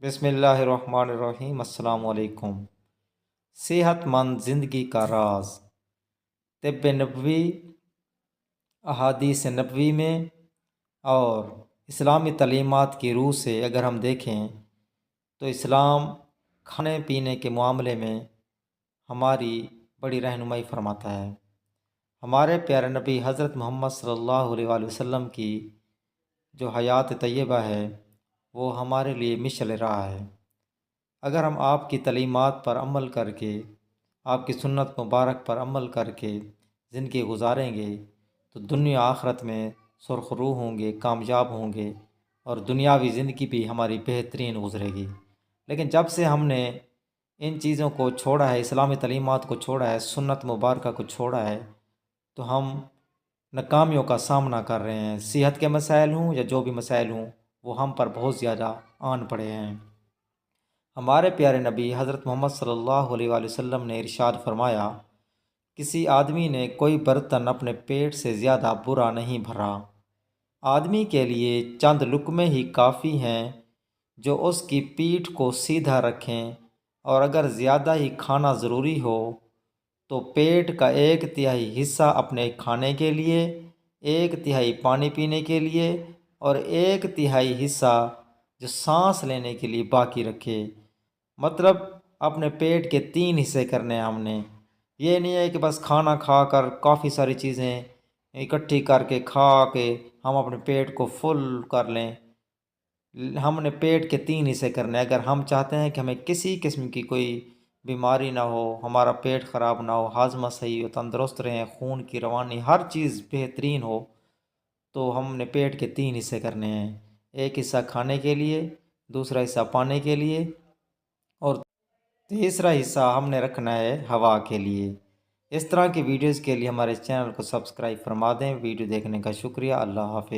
بسم اللہ الرحمن الرحیم۔ السلام علیکم۔ صحت مند زندگی کا راز، طب نبوی، احادیث نبوی میں اور اسلامی تعلیمات کی روح سے اگر ہم دیکھیں تو اسلام کھانے پینے کے معاملے میں ہماری بڑی رہنمائی فرماتا ہے۔ ہمارے پیارے نبی حضرت محمد صلی اللہ علیہ وآلہ وسلم کی جو حیات طیبہ ہے وہ ہمارے لیے مشعل راہ ہے۔ اگر ہم آپ کی تعلیمات پر عمل کر کے، آپ کی سنت مبارک پر عمل کر کے زندگی گزاریں گے تو دنیا آخرت میں سرخ روح ہوں گے، کامیاب ہوں گے اور دنیاوی زندگی بھی ہماری بہترین گزرے گی۔ لیکن جب سے ہم نے ان چیزوں کو چھوڑا ہے، اسلامی تعلیمات کو چھوڑا ہے، سنت مبارکہ کو چھوڑا ہے، تو ہم ناکامیوں کا سامنا کر رہے ہیں۔ صحت کے مسائل ہوں یا جو بھی مسائل ہوں وہ ہم پر بہت زیادہ آن پڑے ہیں۔ ہمارے پیارے نبی حضرت محمد صلی اللہ علیہ وآلہ وسلم نے ارشاد فرمایا، کسی آدمی نے کوئی برتن اپنے پیٹ سے زیادہ برا نہیں بھرا۔ آدمی کے لیے چند لقمے ہی کافی ہیں جو اس کی پیٹھ کو سیدھا رکھیں، اور اگر زیادہ ہی کھانا ضروری ہو تو پیٹ کا 1/3 حصہ اپنے کھانے کے لیے، 1/3 پانی پینے کے لیے اور 1/3 حصہ جو سانس لینے کے لیے باقی رکھے۔ مطلب اپنے پیٹ کے 3 حصے کرنے ہیں ہم نے۔ یہ نہیں ہے کہ بس کھانا کھا کر کافی ساری چیزیں اکٹھی کر کے کھا کے ہم اپنے پیٹ کو فل کر لیں۔ ہم نے پیٹ کے 3 حصے کرنے ہیں۔ اگر ہم چاہتے ہیں کہ ہمیں کسی قسم کی کوئی بیماری نہ ہو، ہمارا پیٹ خراب نہ ہو، ہاضمہ صحیح ہو، تندرست رہیں، خون کی روانی ہر چیز بہترین ہو، تو ہم نے پیٹ کے 3 حصے کرنے ہیں۔ ایک حصہ کھانے کے لیے، دوسرا حصہ پانے کے لیے اور تیسرا حصہ ہم نے رکھنا ہے ہوا کے لیے۔ اس طرح کی ویڈیوز کے لیے ہمارے چینل کو سبسکرائب فرما دیں۔ ویڈیو دیکھنے کا شکریہ۔ اللہ حافظ۔